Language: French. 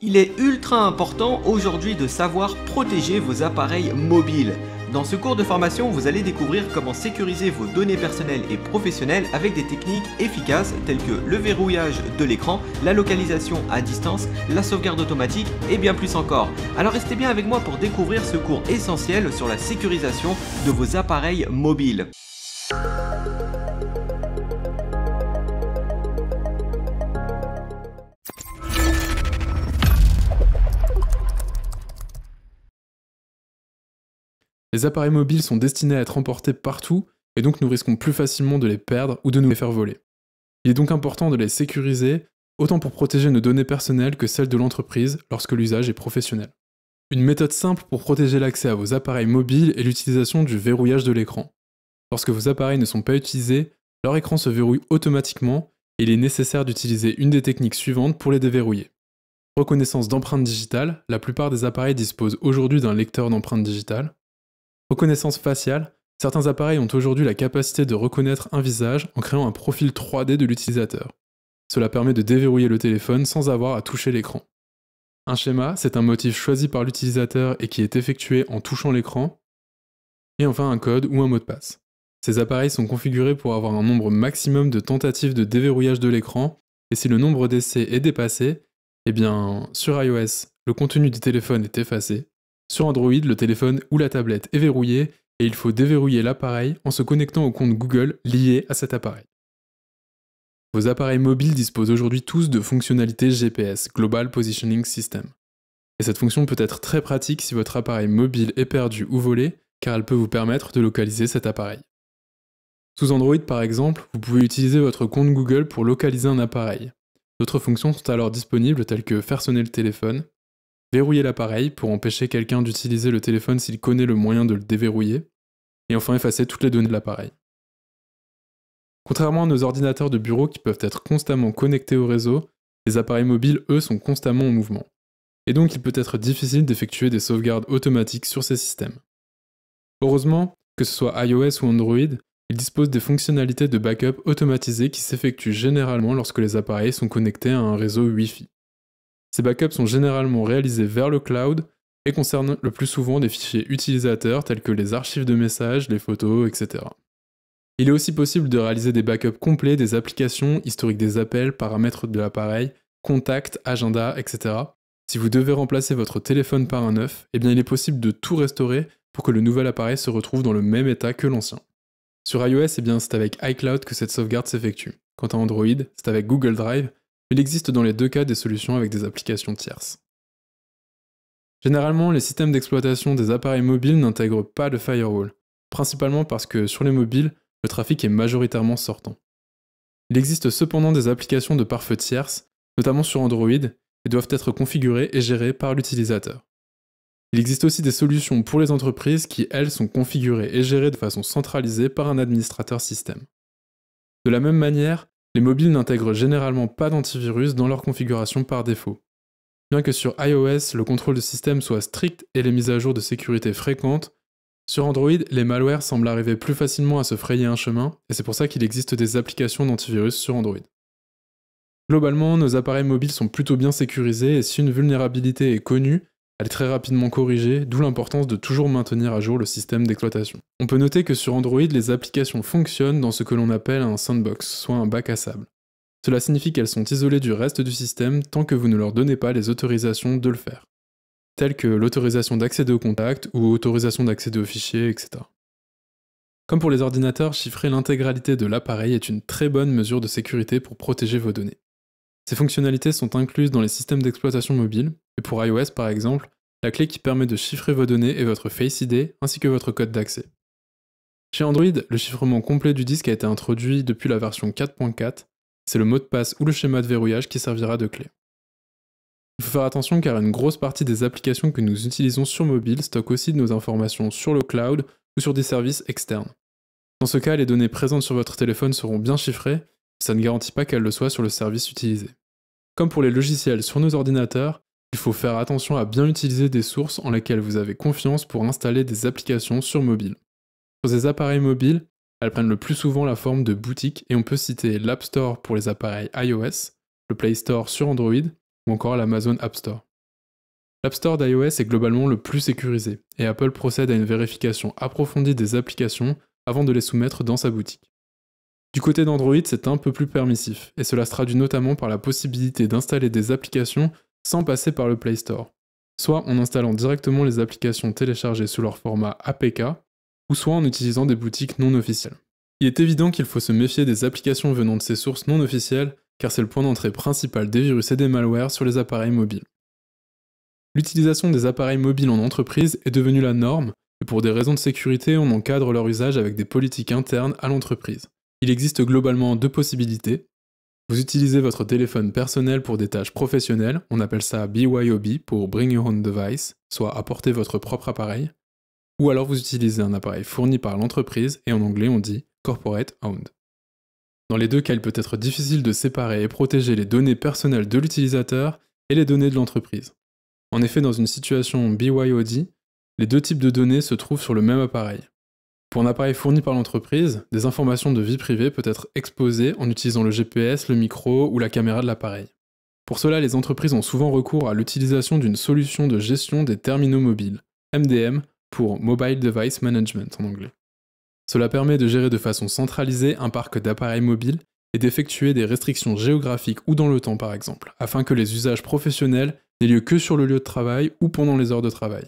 Il est ultra important aujourd'hui de savoir protéger vos appareils mobiles. Dans ce cours de formation, vous allez découvrir comment sécuriser vos données personnelles et professionnelles avec des techniques efficaces telles que le verrouillage de l'écran, la localisation à distance, la sauvegarde automatique et bien plus encore. Alors restez bien avec moi pour découvrir ce cours essentiel sur la sécurisation de vos appareils mobiles. Les appareils mobiles sont destinés à être emportés partout et donc nous risquons plus facilement de les perdre ou de nous les faire voler. Il est donc important de les sécuriser, autant pour protéger nos données personnelles que celles de l'entreprise lorsque l'usage est professionnel. Une méthode simple pour protéger l'accès à vos appareils mobiles est l'utilisation du verrouillage de l'écran. Lorsque vos appareils ne sont pas utilisés, leur écran se verrouille automatiquement et il est nécessaire d'utiliser une des techniques suivantes pour les déverrouiller. Reconnaissance d'empreintes digitales, la plupart des appareils disposent aujourd'hui d'un lecteur d'empreintes digitales. Reconnaissance faciale, certains appareils ont aujourd'hui la capacité de reconnaître un visage en créant un profil 3D de l'utilisateur. Cela permet de déverrouiller le téléphone sans avoir à toucher l'écran. Un schéma, c'est un motif choisi par l'utilisateur et qui est effectué en touchant l'écran. Et enfin un code ou un mot de passe. Ces appareils sont configurés pour avoir un nombre maximum de tentatives de déverrouillage de l'écran, et si le nombre d'essais est dépassé, eh bien sur iOS, le contenu du téléphone est effacé. Sur Android, le téléphone ou la tablette est verrouillé et il faut déverrouiller l'appareil en se connectant au compte Google lié à cet appareil. Vos appareils mobiles disposent aujourd'hui tous de fonctionnalités GPS, Global Positioning System. Et cette fonction peut être très pratique si votre appareil mobile est perdu ou volé, car elle peut vous permettre de localiser cet appareil. Sous Android par exemple, vous pouvez utiliser votre compte Google pour localiser un appareil. D'autres fonctions sont alors disponibles telles que faire sonner le téléphone, verrouiller l'appareil pour empêcher quelqu'un d'utiliser le téléphone s'il connaît le moyen de le déverrouiller, et enfin effacer toutes les données de l'appareil. Contrairement à nos ordinateurs de bureau qui peuvent être constamment connectés au réseau, les appareils mobiles, eux, sont constamment en mouvement. Et donc il peut être difficile d'effectuer des sauvegardes automatiques sur ces systèmes. Heureusement, que ce soit iOS ou Android, ils disposent des fonctionnalités de backup automatisées qui s'effectuent généralement lorsque les appareils sont connectés à un réseau Wi-Fi. Ces backups sont généralement réalisés vers le cloud et concernent le plus souvent des fichiers utilisateurs tels que les archives de messages, les photos, etc. Il est aussi possible de réaliser des backups complets des applications, historiques des appels, paramètres de l'appareil, contacts, agenda, etc. Si vous devez remplacer votre téléphone par un neuf, eh bien il est possible de tout restaurer pour que le nouvel appareil se retrouve dans le même état que l'ancien. Sur iOS, eh bien c'est avec iCloud que cette sauvegarde s'effectue. Quant à Android, c'est avec Google Drive. Il existe dans les deux cas des solutions avec des applications tierces. Généralement, les systèmes d'exploitation des appareils mobiles n'intègrent pas de firewall, principalement parce que sur les mobiles, le trafic est majoritairement sortant. Il existe cependant des applications de pare-feu tierces, notamment sur Android, et doivent être configurées et gérées par l'utilisateur. Il existe aussi des solutions pour les entreprises qui, elles, sont configurées et gérées de façon centralisée par un administrateur système. De la même manière, les mobiles n'intègrent généralement pas d'antivirus dans leur configuration par défaut. Bien que sur iOS, le contrôle de système soit strict et les mises à jour de sécurité fréquentes, sur Android, les malwares semblent arriver plus facilement à se frayer un chemin, et c'est pour ça qu'il existe des applications d'antivirus sur Android. Globalement, nos appareils mobiles sont plutôt bien sécurisés et si une vulnérabilité est connue, elle est très rapidement corrigée, d'où l'importance de toujours maintenir à jour le système d'exploitation. On peut noter que sur Android, les applications fonctionnent dans ce que l'on appelle un sandbox, soit un bac à sable. Cela signifie qu'elles sont isolées du reste du système tant que vous ne leur donnez pas les autorisations de le faire, telles que l'autorisation d'accéder aux contacts ou autorisation d'accéder aux fichiers, etc. Comme pour les ordinateurs, chiffrer l'intégralité de l'appareil est une très bonne mesure de sécurité pour protéger vos données. Ces fonctionnalités sont incluses dans les systèmes d'exploitation mobile, et pour iOS par exemple, la clé qui permet de chiffrer vos données est votre Face ID ainsi que votre code d'accès. Chez Android, le chiffrement complet du disque a été introduit depuis la version 4.4, c'est le mot de passe ou le schéma de verrouillage qui servira de clé. Il faut faire attention car une grosse partie des applications que nous utilisons sur mobile stockent aussi nos informations sur le cloud ou sur des services externes. Dans ce cas, les données présentes sur votre téléphone seront bien chiffrées, mais ça ne garantit pas qu'elles le soient sur le service utilisé. Comme pour les logiciels sur nos ordinateurs, il faut faire attention à bien utiliser des sources en lesquelles vous avez confiance pour installer des applications sur mobile. Sur ces appareils mobiles, elles prennent le plus souvent la forme de boutiques et on peut citer l'App Store pour les appareils iOS, le Play Store sur Android ou encore l'Amazon App Store. L'App Store d'iOS est globalement le plus sécurisé, et Apple procède à une vérification approfondie des applications avant de les soumettre dans sa boutique. Du côté d'Android, c'est un peu plus permissif, et cela se traduit notamment par la possibilité d'installer des applications sans passer par le Play Store, soit en installant directement les applications téléchargées sous leur format APK, ou soit en utilisant des boutiques non officielles. Il est évident qu'il faut se méfier des applications venant de ces sources non officielles, car c'est le point d'entrée principal des virus et des malwares sur les appareils mobiles. L'utilisation des appareils mobiles en entreprise est devenue la norme, et pour des raisons de sécurité, on encadre leur usage avec des politiques internes à l'entreprise. Il existe globalement deux possibilités. Vous utilisez votre téléphone personnel pour des tâches professionnelles, on appelle ça BYOB pour Bring Your Own Device, soit apporter votre propre appareil, ou alors vous utilisez un appareil fourni par l'entreprise, et en anglais on dit Corporate Owned. Dans les deux cas, il peut être difficile de séparer et protéger les données personnelles de l'utilisateur et les données de l'entreprise. En effet, dans une situation BYOD, les deux types de données se trouvent sur le même appareil. Pour un appareil fourni par l'entreprise, des informations de vie privée peuvent être exposées en utilisant le GPS, le micro ou la caméra de l'appareil. Pour cela, les entreprises ont souvent recours à l'utilisation d'une solution de gestion des terminaux mobiles, MDM pour Mobile Device Management en anglais. Cela permet de gérer de façon centralisée un parc d'appareils mobiles et d'effectuer des restrictions géographiques ou dans le temps par exemple, afin que les usages professionnels n'aient lieu que sur le lieu de travail ou pendant les heures de travail.